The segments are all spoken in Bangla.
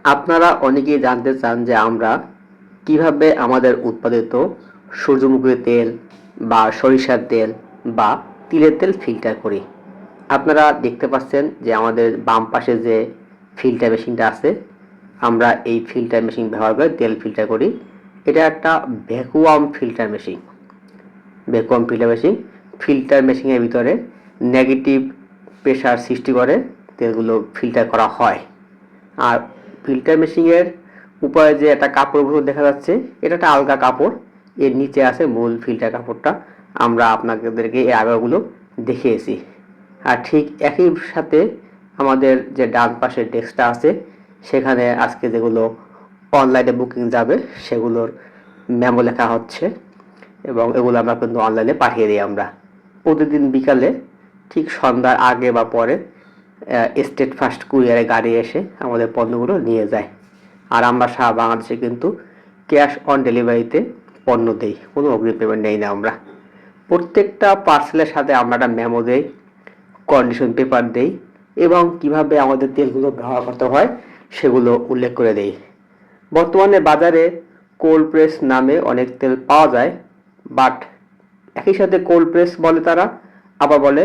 আপনারা অনেকেই জানতে চান যে আমরা কিভাবে আমাদের উৎপাদিত সূর্যমুখী তেল বা সরিষার তেল বা তিলের তেল ফিল্টার করি। আপনারা দেখতে পাচ্ছেন যে আমাদের বাম পাশে যে ফিল্টার মেশিনটা আছে, আমরা এই ফিল্টার মেশিন ব্যবহার করে তেল ফিল্টার করি। এটা একটা ভ্যাকুয়াম ফিল্টার মেশিন। ফিল্টার মেশিনের ভিতরে নেগেটিভ প্রেসার সৃষ্টি করে তেলগুলো ফিল্টার করা হয়। আর ফিল্টার মেশিনের উপরে যে একটা কাপড় দেখা যাচ্ছে, এটা একটা আলগা কাপড়, এর নিচে আছে মূল ফিল্টার কাপড়টা। আমরা আপনাদেরকে এই আগেগুলো দেখিয়েছি। আর ঠিক একই সাথে আমাদের যে ডান পাশের ডেস্কটা আছে, সেখানে আজকে যেগুলো অনলাইনে বুকিং যাবে সেগুলোর মেমো লেখা হচ্ছে এবং এগুলো আমরা কিন্তু অনলাইনে পাঠিয়ে দিই। আমরা প্রতিদিন বিকালে ঠিক সন্ধ্যার আগে বা পরে স্টেট ফার্স্ট কুরিয়ারে গাড়ি এসে আমাদের পণ্যগুলো নিয়ে যায়। আর আমরা সারা বাংলাদেশে কিন্তু ক্যাশ অন ডেলিভারিতে পণ্য দেই, কোনো অগ্রিম পেমেন্ট নেই না। আমরা প্রত্যেকটা পার্সেলের সাথে আমরা একটা মেমো দেই, কন্ডিশন পেপার দেই এবং কিভাবে আমাদের তেলগুলো ব্যবহার করতে হয় সেগুলো উল্লেখ করে দেই। বর্তমানে বাজারে কোল্ড প্রেস নামে অনেক তেল পাওয়া যায়, বাট একই সাথে কোল্ড প্রেস বলে তারা, আবার বলে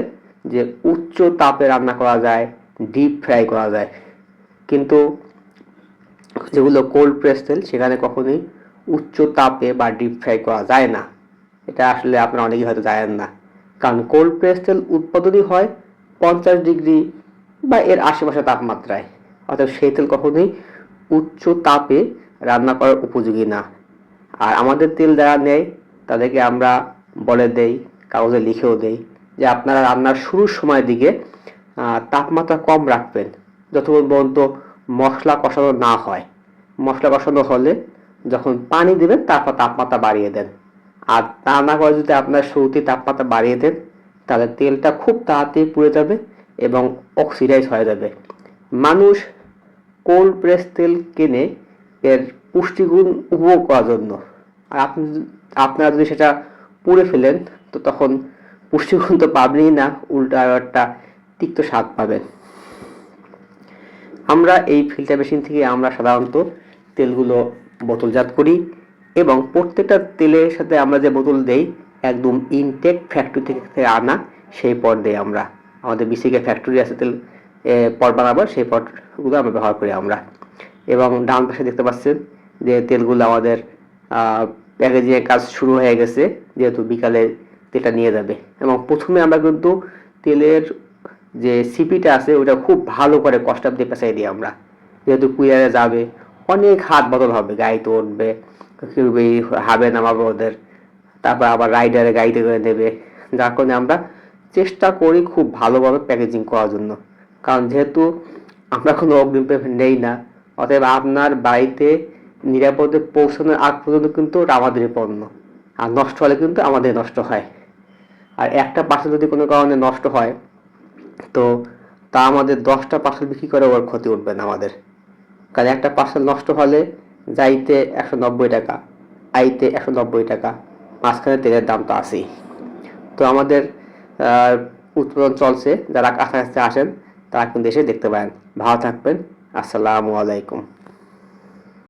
যে উচ্চ তাপে রান্না করা যায়, ডিপ ফ্রাই করা যায়। কিন্তু যেগুলো কোল্ড প্রেস তেল সেখানে কখনোই উচ্চ তাপে বা ডিপ ফ্রাই করা যায় না। এটা আসলে আপনারা অনেকেই হয়তো জানেন না, কারণ কোল্ড প্রেস তেল উৎপাদনই হয় 50 ডিগ্রি বা এর আশেপাশে তাপমাত্রায়, অর্থাৎ সেই তেল কখনোই উচ্চ তাপে রান্না করার উপযোগী না। আর আমাদের তেল যারা নেয় তাদেরকে আমরা বলে দেই, কাগজে লিখেও দেই যে আপনারা রান্নার শুরুর সময়ের দিকে তাপমাত্রা কম রাখবেন, যতক্ষণ পর্যন্ত মশলা কষানো না হয়। মশলা কষানো হলে যখন পানি দেবেন তারপর তাপমাত্রা বাড়িয়ে দেন। আর তা না করে যদি আপনার শুরুতেই তাপমাত্রা বাড়িয়ে দেন, তাহলে তেলটা খুব তাড়াতাড়ি পুড়ে যাবে এবং অক্সিডাইজ হয়ে যাবে। মানুষ কোল্ড প্রেস তেল কেনে এর পুষ্টিগুণ উপভোগ করার জন্য, আর আপনারা যদি সেটা পুড়ে ফেলেন তো তখন পুষ্টিগুণ তো পাবেনই না, উল্টা একটা তিক্ত স্বাদ পাবেন। আমরা এই ফিল্টার মেশিন থেকে আমরা সাধারণত তেলগুলো বোতলজাত করি এবং প্রত্যেকটা তেলের সাথে আমরা যে বোতল দেই একদম ইনটেক ফ্যাক্টরি থেকে আনা সেই পট দেই আমরা। আমাদের বিসিকে ফ্যাক্টরি আছে তেল পট বানাবার, সেই পটগুলো আমরা ব্যবহার করি আমরা। এবং ডান পাশে দেখতে পাচ্ছেন যে তেলগুলো আমাদের প্যাকেজিংয়ের কাজ শুরু হয়ে গেছে, যেহেতু বিকালে তেলটা নিয়ে যাবে। এবং প্রথমে আমরা কিন্তু তেলের যে সিপিটা আছে ওটা খুব ভালো করে কস্টাপ দিয়ে পেঁচাই দিই আমরা, যেহেতু কুরিয়ারে যাবে, অনেক হাত বদল হবে, গাড়িতে উঠবে, কেউ হাবে নামাবে ওদের, তারপর আবার রাইডারে গাড়িতে করে নেবে। যার কারণে আমরা চেষ্টা করি খুব ভালোভাবে প্যাকেজিং করার জন্য, কারণ যেহেতু আমরা কোনো অগ্রিম পেমেন্ট নেই না, অতএব আপনার বাড়িতে নিরাপদে পৌঁছানোর আগ পর্যন্ত কিন্তু ওটা আমাদেরই পণ্য, আর নষ্ট হলে কিন্তু আমাদের নষ্ট হয়। আর একটা পার্সেল যদি কোনো কারণে নষ্ট হয় তো তা আমাদের 10টা পার্সেল বিক্রি করে ওর ক্ষতি উঠবে না আমাদের, কারণ একটা পার্সেল নষ্ট হলে যাইতে 190 টাকা, আইতে 190 টাকা, মাঝখানে তেলের দাম তো আছেই। তো আমাদের উৎপাদন চলছে, যারা কাছাকাছি আসেন তারা কিন্তু এসে দেখতে পারেন। ভালো থাকবেন। আসসালামু আলাইকুম।